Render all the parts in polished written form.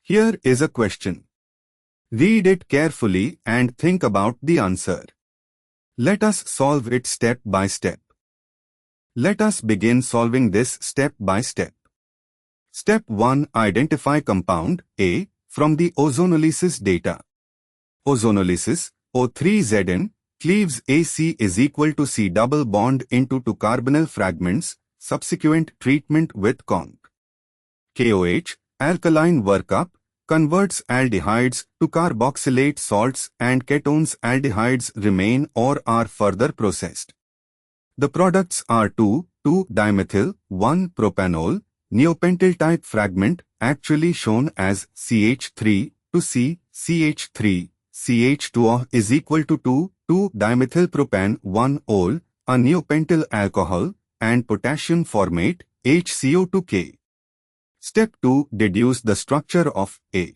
Here is a question. Read it carefully and think about the answer. Let us solve it step by step. Let us begin solving this step by step. Step 1. Identify compound A from the ozonolysis data. Ozonolysis, O3Zn, cleaves AC is equal to C double bond into 2 carbonyl fragments, subsequent treatment with conc. KOH, alkaline workup, converts aldehydes to carboxylate salts and ketones. Aldehydes remain or are further processed. The products are 2,2-dimethyl, 1-propanol, neopentyl type fragment, actually shown as CH3 to C, CH3, CH2O is equal to 2,2-dimethyl propan 1-ol, a neopentyl alcohol, and potassium formate, HCO to K. Step 2. Deduce the structure of A.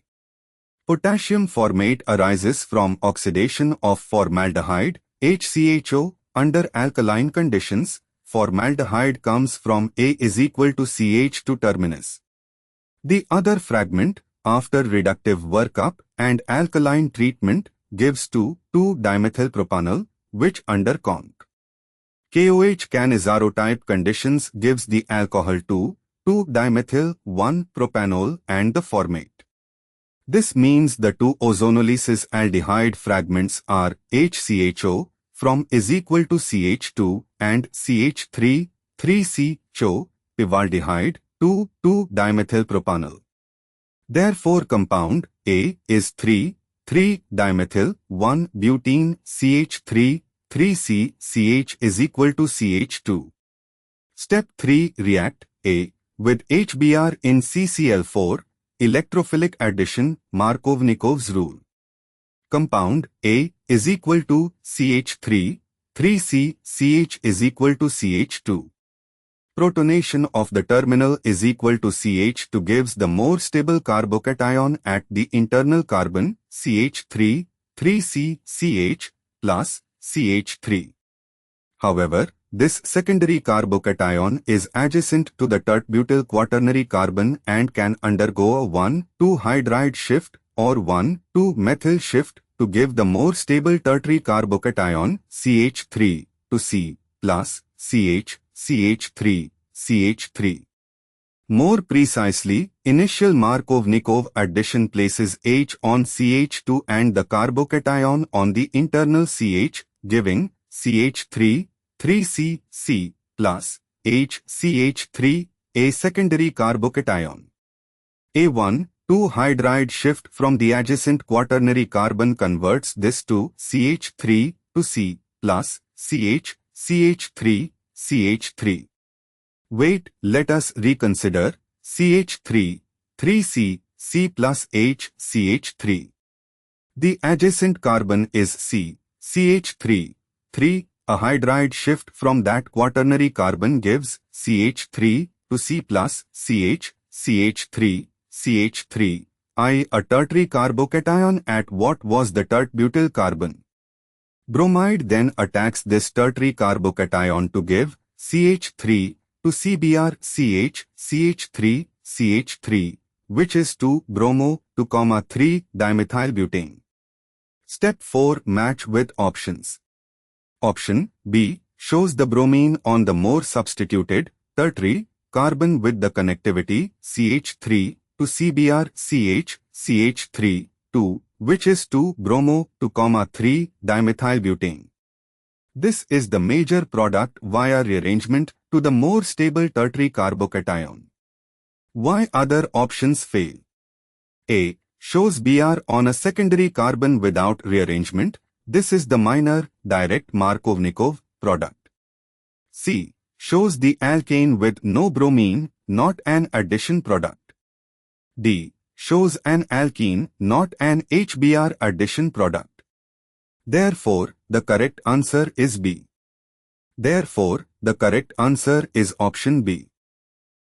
Potassium formate arises from oxidation of formaldehyde, HCHO, under alkaline conditions. Formaldehyde comes from A is equal to CH2 terminus. The other fragment, after reductive workup and alkaline treatment, gives 2,2-dimethyl propanol, which under conc. KOH Cannizzaro type conditions gives the alcohol 2,2-dimethyl 1-propanol and the formate. This means the 2 ozonolysis aldehyde fragments are HCHO from is equal to CH2 and CH3, 3CHO, pivaldehyde, 2,2-dimethyl propanol. Therefore compound A is 3,3-dimethyl 1-butene CH3, 3C, CH is equal to CH2. Step 3. React A with HBr in CCl4, electrophilic addition, Markovnikov's rule. Compound A is equal to CH3, 3C, CH is equal to CH2. Protonation of the terminal is equal to CH2 gives the more stable carbocation at the internal carbon, CH3, 3C, CH, plus CH3. However, this secondary carbocation is adjacent to the tert-butyl quaternary carbon and can undergo a 1,2-hydride shift or 1,2-methyl shift to give the more stable tertiary carbocation, CH3 to C plus CH, CH3, CH3. More precisely, initial Markovnikov addition places H on CH2 and the carbocation on the internal CH, giving CH3, 3C, C plus H, CH3, a secondary carbocation. A1, 2-hydride shift from the adjacent quaternary carbon converts this to CH3 to C plus CH, CH3, CH3. Wait, let us reconsider. CH3, 3C, C plus H, CH3. The adjacent carbon is C, CH3, 3. A hydride shift from that quaternary carbon gives CH3 to C plus CH, CH3, CH3, I. A tertiary carbocation at what was the tert-butyl carbon. Bromide then attacks this tertiary carbocation to give CH3 to CBr CH, CH3, CH3, which is 2-bromo-2,3-dimethylbutane. Step 4. Match with options. Option B shows the bromine on the more substituted, tertiary, carbon with the connectivity CH3 to CBr CH, CH3, 2, which is 2-bromo-2,3-dimethylbutane. This is the major product via rearrangement to the more stable tertiary carbocation. Why other options fail? A shows Br on a secondary carbon without rearrangement. This is the minor, direct Markovnikov product. C shows the alkane with no bromine, not an addition product. D shows an alkene, not an HBr addition product. Therefore, the correct answer is B. Therefore, the correct answer is option B.